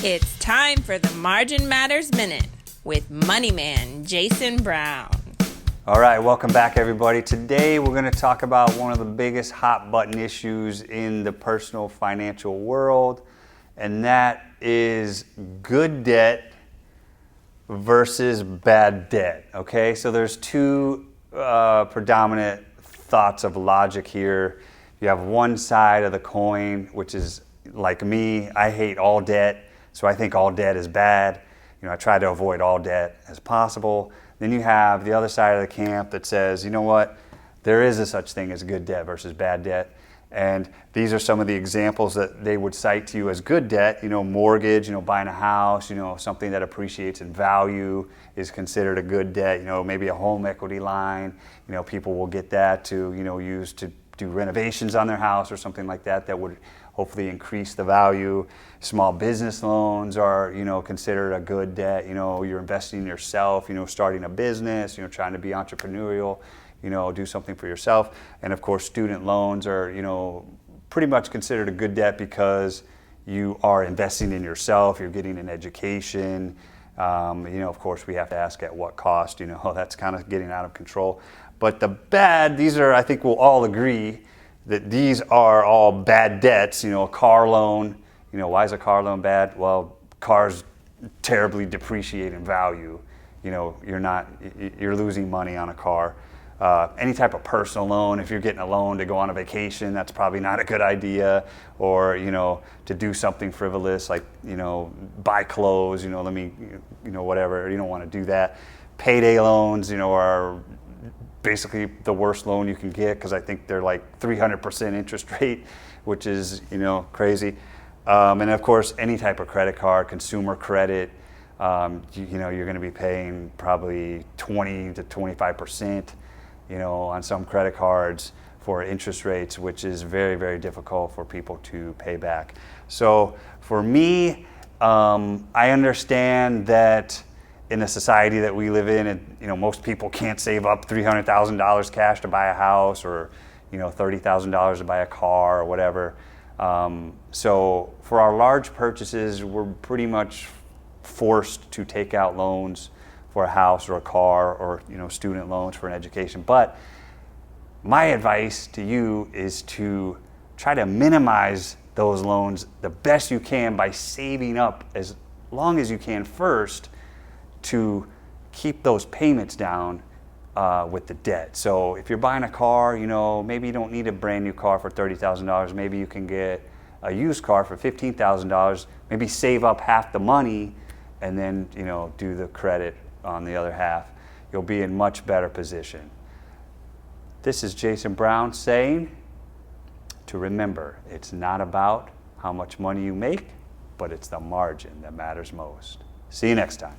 It's time for the Margin Matters Minute with Money Man Jason Brown. All right, welcome back everybody. Today we're going to talk about one of the biggest hot button issues in the personal financial world, and that is good debt versus bad debt. Okay, so there's two predominant thoughts of logic here. You have one side of the coin, which is like me. I hate all debt, so I think all debt is bad. I try to avoid all debt as possible. Then you have the other side of the camp that says, you know what, there is a such thing as good debt versus bad debt. And these are some of the examples that they would cite to you as good debt. Mortgage, buying a house, something that appreciates in value is considered a good debt. Maybe a home equity line, people will get that to, use to do renovations on their house or something like that that would hopefully increase the value. Small business loans are, considered a good debt. You're investing in yourself, starting a business, trying to be entrepreneurial, do something for yourself. And of course, student loans are, pretty much considered a good debt because you are investing in yourself, you're getting an education. Of course, we have to ask at what cost, that's kind of getting out of control. But the bad, these are, I think we'll all agree that these are all bad debts. A car loan, why is a car loan bad? Well, cars terribly depreciate in value. You're losing money on a car. Any type of personal loan, if you're getting a loan to go on a vacation, that's probably not a good idea. Or, to do something frivolous like, buy clothes, whatever, you don't want to do that. Payday loans, are basically the worst loan you can get because I think they're like 300% interest rate, which is, crazy. And of course, any type of credit card, consumer credit, you're going to be paying probably 20 to 25%, on some credit cards for interest rates, which is very, very difficult for people to pay back. So for me, I understand that in the society that we live in, and most people can't save up $300,000 cash to buy a house, or $30,000 to buy a car or whatever. So for our large purchases, we're pretty much forced to take out loans for a house or a car, or student loans for an education. But my advice to you is to try to minimize those loans the best you can by saving up as long as you can first to keep those payments down with the debt. So if you're buying a car, maybe you don't need a brand new car for $30,000. Maybe you can get a used car for $15,000. Maybe save up half the money and then do the credit on the other half. You'll be in much better position. This is Jason Brown saying to remember, it's not about how much money you make, but it's the margin that matters most. See you next time.